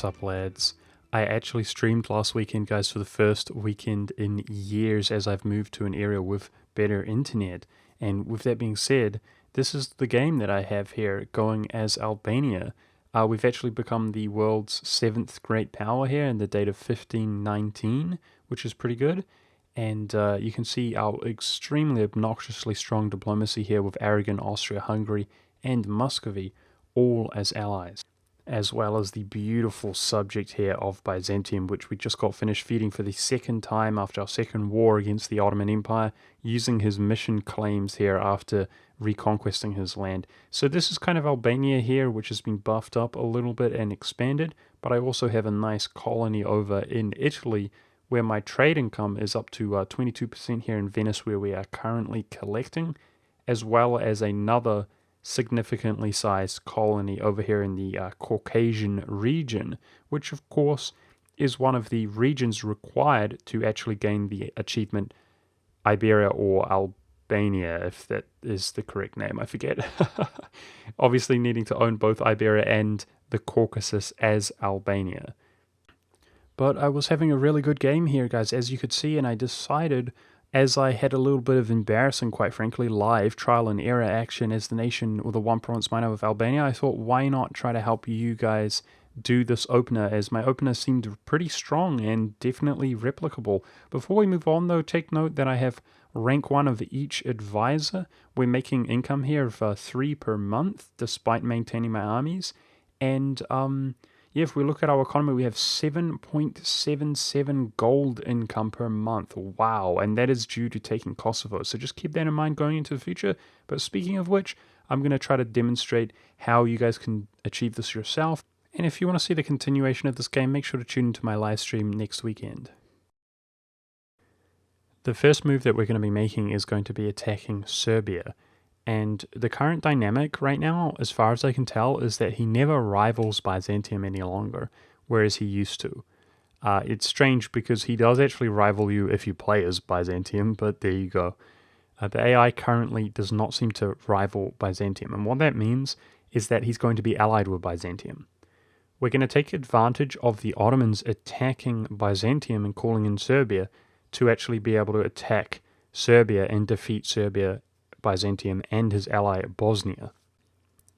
What's up, lads? I actually streamed last weekend, guys, for the first weekend in years as I've moved to an area with better internet. And with that being said, this is the game that I have here going as Albania. We've actually become the world's 7th great power here in the date of 1519, which is pretty good. And you can see our extremely obnoxiously strong diplomacy here with Aragon, Austria-Hungary, and Muscovy, all as allies, as well as the beautiful subject here of Byzantium, which we just got finished feeding for the second time after our second war against the Ottoman Empire, using his mission claims here after reconquesting his land. So this is kind of Albania here, which has been buffed up a little bit and expanded, but I also have a nice colony over in Italy, where my trade income is up to 22% here in Venice, where we are currently collecting, as well as another significantly sized colony over here in the Caucasian region, which of course is one of the regions required to actually gain the achievement Iberia or Albania, if that is the correct name, I forget. Obviously needing to own both Iberia and the Caucasus as Albania. But I was having a really good game here, guys, as you could see, and I decided, as I had a little bit of embarrassing, quite frankly, live trial and error action as the nation or the one province miner of Albania, I thought, why not try to help you guys do this opener, as my opener seemed pretty strong and definitely replicable. Before we move on, though, take note that I have rank 1 of each advisor. We're making income here of 3 per month, despite maintaining my armies. And yeah, if we look at our economy, we have 7.77 gold income per month. Wow, and that is due to taking Kosovo. So just keep that in mind going into the future. But speaking of which, I'm going to try to demonstrate how you guys can achieve this yourself. And if you want to see the continuation of this game, make sure to tune into my live stream next weekend. The first move that we're going to be making is going to be attacking Serbia. And the current dynamic right now, as far as I can tell, is that he never rivals Byzantium any longer, whereas he used to. It's strange because he does actually rival you if you play as Byzantium, but there you go. The AI currently does not seem to rival Byzantium, and what that means is that he's going to be allied with Byzantium. We're going to take advantage of the Ottomans attacking Byzantium and calling in Serbia to actually be able to attack Serbia and defeat Serbia, Byzantium, and his ally Bosnia.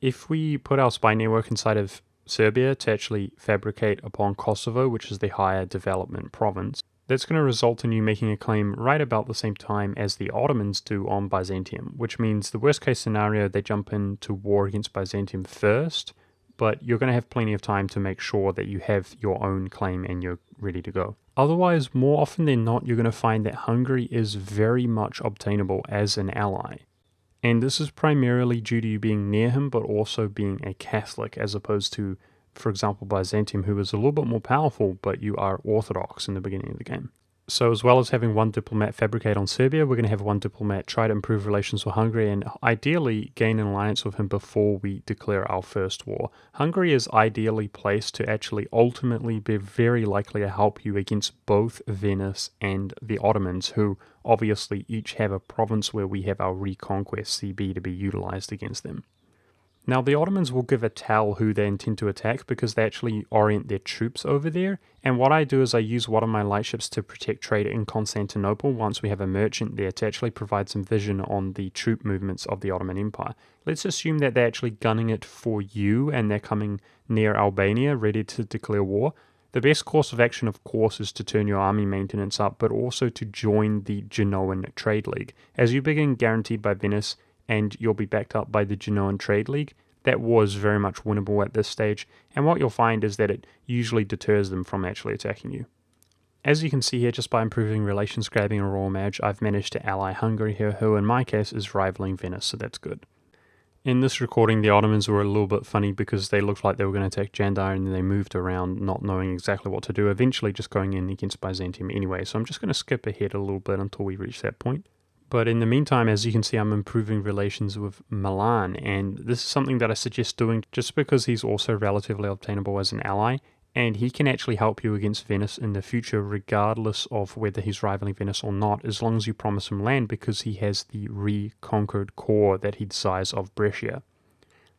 If we put our spy network inside of Serbia to actually fabricate upon Kosovo, which is the higher development province, that's going to result in you making a claim right about the same time as the Ottomans do on Byzantium, which means the worst case scenario, they jump into war against Byzantium first, but you're going to have plenty of time to make sure that you have your own claim and you're ready to go. Otherwise, more often than not, you're going to find that Hungary is very much obtainable as an ally. And this is primarily due to you being near him, but also being a Catholic, as opposed to, for example, Byzantium, who is a little bit more powerful, but you are Orthodox in the beginning of the game. So as well as having one diplomat fabricate on Serbia, we're going to have one diplomat try to improve relations with Hungary and ideally gain an alliance with him before we declare our first war. Hungary is ideally placed to actually ultimately be very likely to help you against both Venice and the Ottomans, who obviously each have a province where we have our Reconquest CB to be utilized against them. Now, the Ottomans will give a tell who they intend to attack because they actually orient their troops over there. And what I do is I use one of my lightships to protect trade in Constantinople once we have a merchant there to actually provide some vision on the troop movements of the Ottoman Empire. Let's assume that they're actually gunning it for you and they're coming near Albania, ready to declare war. The best course of action, of course, is to turn your army maintenance up, but also to join the Genoan Trade League. As you begin guaranteed by Venice, and you'll be backed up by the Genoan Trade League, that was very much winnable at this stage, and what you'll find is that it usually deters them from actually attacking you. As you can see here, just by improving relations, grabbing a royal marriage, I've managed to ally Hungary here, who in my case is rivaling Venice, so that's good. In this recording, the Ottomans were a little bit funny because they looked like they were going to attack Jandar and then they moved around not knowing exactly what to do, eventually just going in against Byzantium anyway, so I'm just going to skip ahead a little bit until we reach that point. But in the meantime, as you can see, I'm improving relations with Milan, and this is something that I suggest doing just because he's also relatively obtainable as an ally, and he can actually help you against Venice in the future regardless of whether he's rivaling Venice or not, as long as you promise him land because he has the reconquered core that he'd size of Brescia.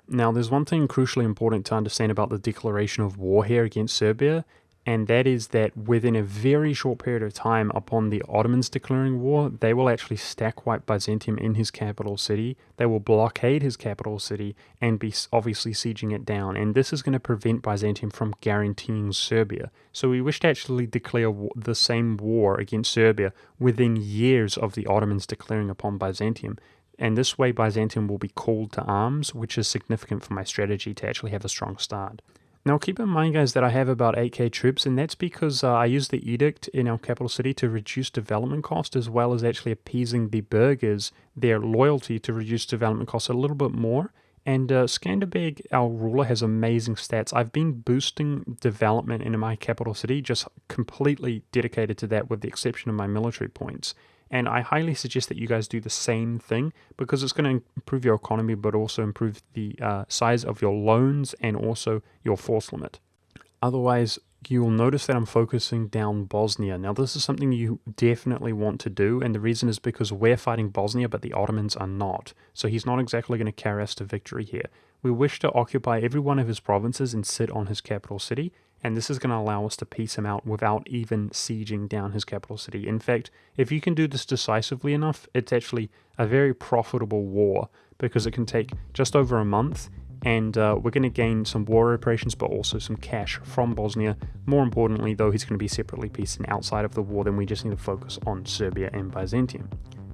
Now, there's one thing crucially important to understand about the declaration of war here against Serbia, and that is that within a very short period of time upon the Ottomans declaring war, they will actually stack wipe Byzantium in his capital city. They will blockade his capital city and be obviously sieging it down, and this is going to prevent Byzantium from guaranteeing Serbia. So we wish to actually declare the same war against Serbia within years of the Ottomans declaring upon Byzantium. And this way Byzantium will be called to arms, which is significant for my strategy to actually have a strong start. Now keep in mind, guys, that I have about 8k troops, and that's because I used the edict in our capital city to reduce development cost, as well as actually appeasing the burghers, their loyalty to reduce development costs a little bit more. And Skanderbeg, our ruler, has amazing stats. I've been boosting development in my capital city, just completely dedicated to that with the exception of my military points. And I highly suggest that you guys do the same thing, because it's going to improve your economy, but also improve the size of your loans and also your force limit. Otherwise, you'll notice that I'm focusing down Bosnia. Now, this is something you definitely want to do, and the reason is because we're fighting Bosnia, but the Ottomans are not. So he's not exactly going to carry us to victory here. We wish to occupy every one of his provinces and sit on his capital city, and this is going to allow us to peace him out without even sieging down his capital city. In fact, if you can do this decisively enough, it's actually a very profitable war, because it can take just over a month, and we're going to gain some war reparations, but also some cash from Bosnia. More importantly, though, he's going to be separately peacing outside of the war, then we just need to focus on Serbia and Byzantium.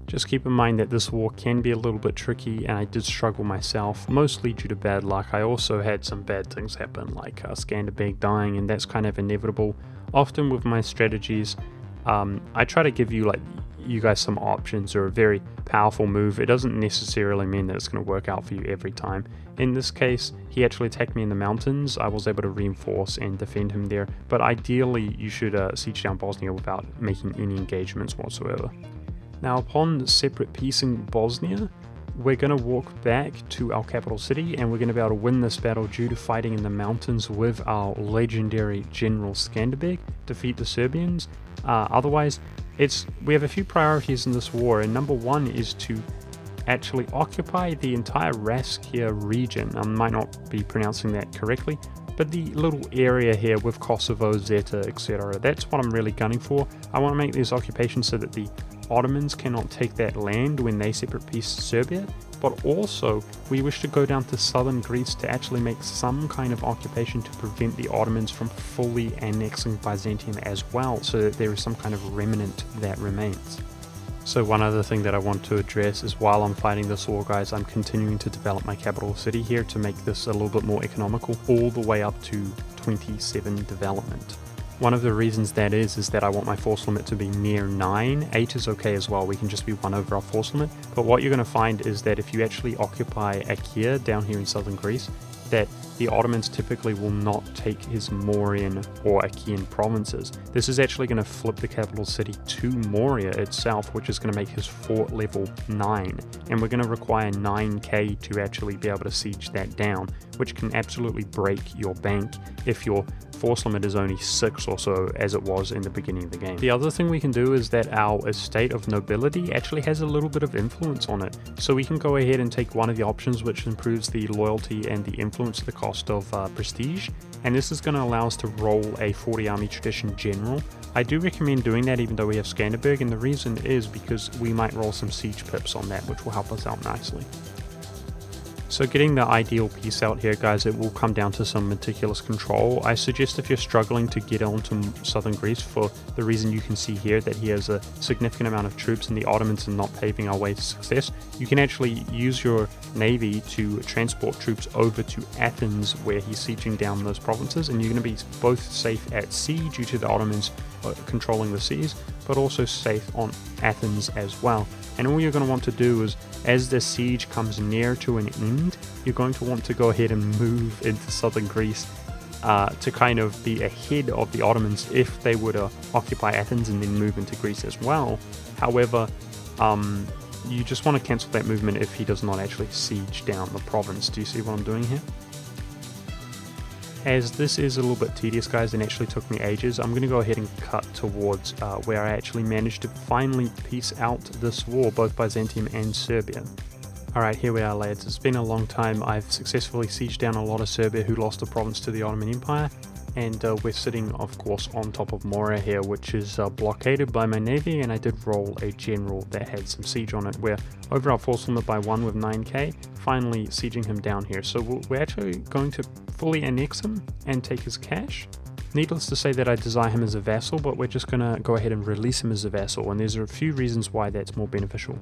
Just keep in mind that this war can be a little bit tricky, and I did struggle myself, mostly due to bad luck. I also had some bad things happen, like Skanderbeg dying, and that's kind of inevitable. Often with my strategies, I try to give you guys some options or a very powerful move. It doesn't necessarily mean that it's going to work out for you every time. In this case, he actually attacked me in the mountains. I was able to reinforce and defend him there, but ideally you should siege down Bosnia without making any engagements whatsoever. Now, upon separate piecing Bosnia, we're going to walk back to our capital city, and we're going to be able to win this battle due to fighting in the mountains with our legendary General Skanderbeg, defeat the Serbians. Otherwise, we have a few priorities in this war, and number one is to actually occupy the entire Raskia region. I might not be pronouncing that correctly, but the little area here with Kosovo, Zeta, etc. That's what I'm really gunning for. I want to make these occupations so that the Ottomans cannot take that land when they separate peace Serbia, but also we wish to go down to southern Greece to actually make some kind of occupation to prevent the Ottomans from fully annexing Byzantium as well, so that there is some kind of remnant that remains. So one other thing that I want to address is, while I'm fighting this war, guys, I'm continuing to develop my capital city here to make this a little bit more economical, all the way up to 27 development. One of the reasons that is that I want my force limit to be near 9. 8 is okay as well, we can just be 1 over our force limit. But what you're going to find is that if you actually occupy Akia down here in southern Greece, that the Ottomans typically will not take his Mauryan or Achaean provinces. This is actually going to flip the capital city to Moria itself, which is going to make his fort level 9. And we're going to require 9k to actually be able to siege that down, which can absolutely break your bank if your force limit is only 6 or so, as it was in the beginning of the game. The other thing we can do is that our estate of nobility actually has a little bit of influence on it. So we can go ahead and take one of the options, which improves the loyalty and the influence at the cost of prestige. And this is going to allow us to roll a 40 army tradition general. I do recommend doing that even though we have Skanderbeg, and the reason is because we might roll some siege pips on that, which will help us out nicely. So getting the ideal piece out here, guys, it will come down to some meticulous control. I suggest if you're struggling to get onto southern Greece, for the reason you can see here that he has a significant amount of troops and the Ottomans are not paving our way to success, you can actually use your navy to transport troops over to Athens, where he's sieging down those provinces, and you're going to be both safe at sea due to the Ottomans controlling the seas, but also safe on Athens as well. And all you're going to want to do is, as the siege comes near to an end, you're going to want to go ahead and move into southern Greece to kind of be ahead of the Ottomans if they were to occupy Athens and then move into Greece as well. However, you just want to cancel that movement if he does not actually siege down the province. Do you see what I'm doing here? As this is a little bit tedious, guys, and actually took me ages, I'm going to go ahead and cut towards where I actually managed to finally piece out this war, both Byzantium and Serbia. Alright, here we are, lads. It's been a long time. I've successfully sieged down a lot of Serbia who lost a province to the Ottoman Empire, and we're sitting, of course, on top of Moria here, which is blockaded by my navy, and I did roll a general that had some siege on it. We're over our force limit by 1 with 9k, finally sieging him down here. So we're actually going to fully annex him and take his cash. Needless to say that I desire him as a vassal, but we're just going to go ahead and release him as a vassal, and there's a few reasons why that's more beneficial.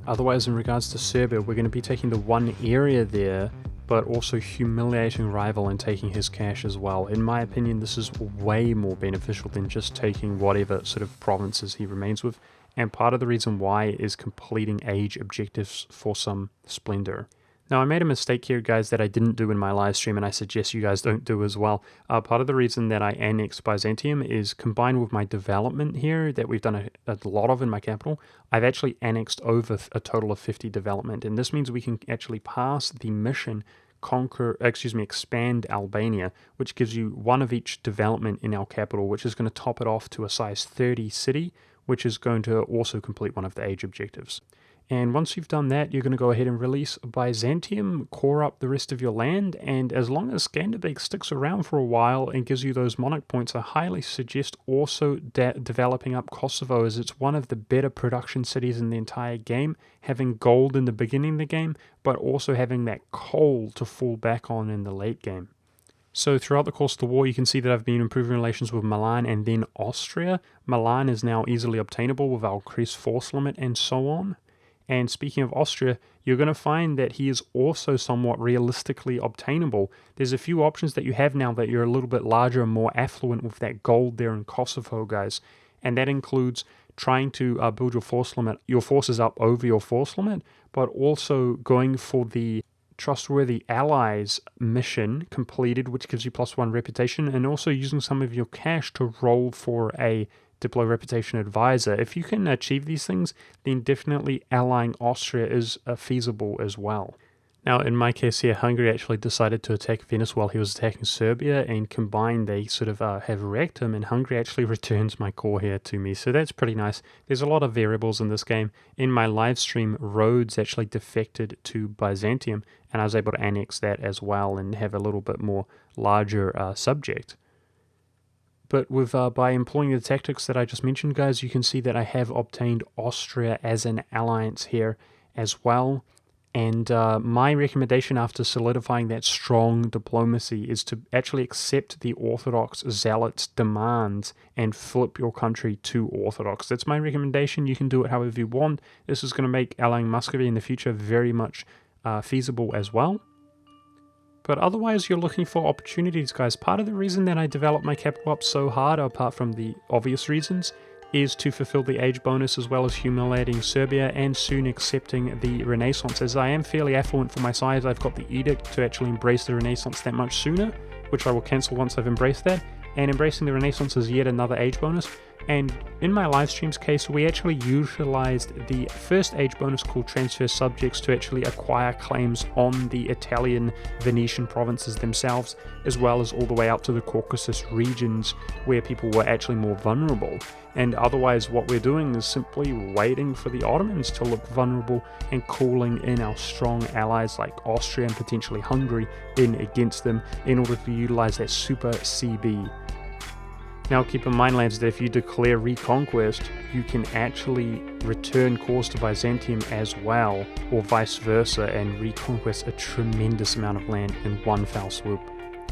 Otherwise, in regards to Serbia, we're going to be taking the one area there, but also humiliating rival and taking his cash as well. In my opinion, this is way more beneficial than just taking whatever sort of provinces he remains with, and part of the reason why is completing age objectives for some splendor. Now, I made a mistake here, guys, that I didn't do in my live stream, and I suggest you guys don't do as well. Part of the reason that I annexed Byzantium is combined with my development here that we've done a lot of in my capital. I've actually annexed over a total of 50 development, and this means we can actually pass the mission expand Albania, which gives you one of each development in our capital, which is going to top it off to a size 30 city, which is going to also complete one of the age objectives. And once you've done that, you're going to go ahead and release Byzantium, core up the rest of your land, and as long as Skanderbeg sticks around for a while and gives you those monarch points, I highly suggest also developing up Kosovo, as it's one of the better production cities in the entire game, having gold in the beginning of the game, but also having that coal to fall back on in the late game. So throughout the course of the war, you can see that I've been improving relations with Milan and then Austria. Milan is now easily obtainable with our increased force limit and so on. And speaking of Austria, you're going to find that he is also somewhat realistically obtainable. There's a few options that you have now that you're a little bit larger and more affluent with that gold there in Kosovo, guys. And that includes trying to build your forces up over your force limit, but also going for the Trustworthy Allies mission completed, which gives you +1 reputation, and also using some of your cash to roll for a Diplo Reputation Advisor. If you can achieve these things, then definitely allying Austria is feasible as well. Now, in my case here, Hungary actually decided to attack Venice while he was attacking Serbia, and combined they sort of have wrecked him, and Hungary actually returns my core here to me, so that's pretty nice. There's a lot of variables in this game. In my live stream, Rhodes actually defected to Byzantium, and I was able to annex that as well and have a little bit more larger subject. But by employing the tactics that I just mentioned, guys, you can see that I have obtained Austria as an alliance here as well. And my recommendation after solidifying that strong diplomacy is to actually accept the Orthodox zealots' demands and flip your country to Orthodox. That's my recommendation. You can do it however you want. This is going to make allying Muscovy in the future very much feasible as well. But otherwise, you're looking for opportunities, guys. Part of the reason that I developed my capital up so hard, apart from the obvious reasons, is to fulfill the age bonus as well as humiliating Serbia and soon accepting the Renaissance. As I am fairly affluent for my size, I've got the edict to actually embrace the Renaissance that much sooner, which I will cancel once I've embraced that. And embracing the Renaissance is yet another age bonus. And in my live stream's case, we actually utilized the first age bonus called Transfer Subjects to actually acquire claims on the Italian Venetian provinces themselves, as well as all the way out to the Caucasus regions where people were actually more vulnerable. And otherwise, what we're doing is simply waiting for the Ottomans to look vulnerable and calling in our strong allies like Austria and potentially Hungary in against them in order to utilize that super CB. Now keep in mind, lads, that if you declare reconquest, you can actually return cores to Byzantium as well, or vice versa, and reconquest a tremendous amount of land in one foul swoop.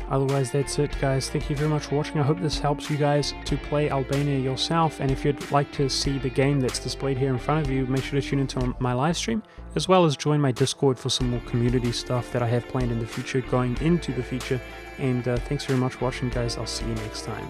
Otherwise, that's it, guys. Thank you very much for watching. I hope this helps you guys to play Albania yourself, and if you'd like to see the game that's displayed here in front of you, make sure to tune into my live stream, as well as join my Discord for some more community stuff that I have planned in the future, going into the future. And thanks very much for watching, guys. I'll see you next time.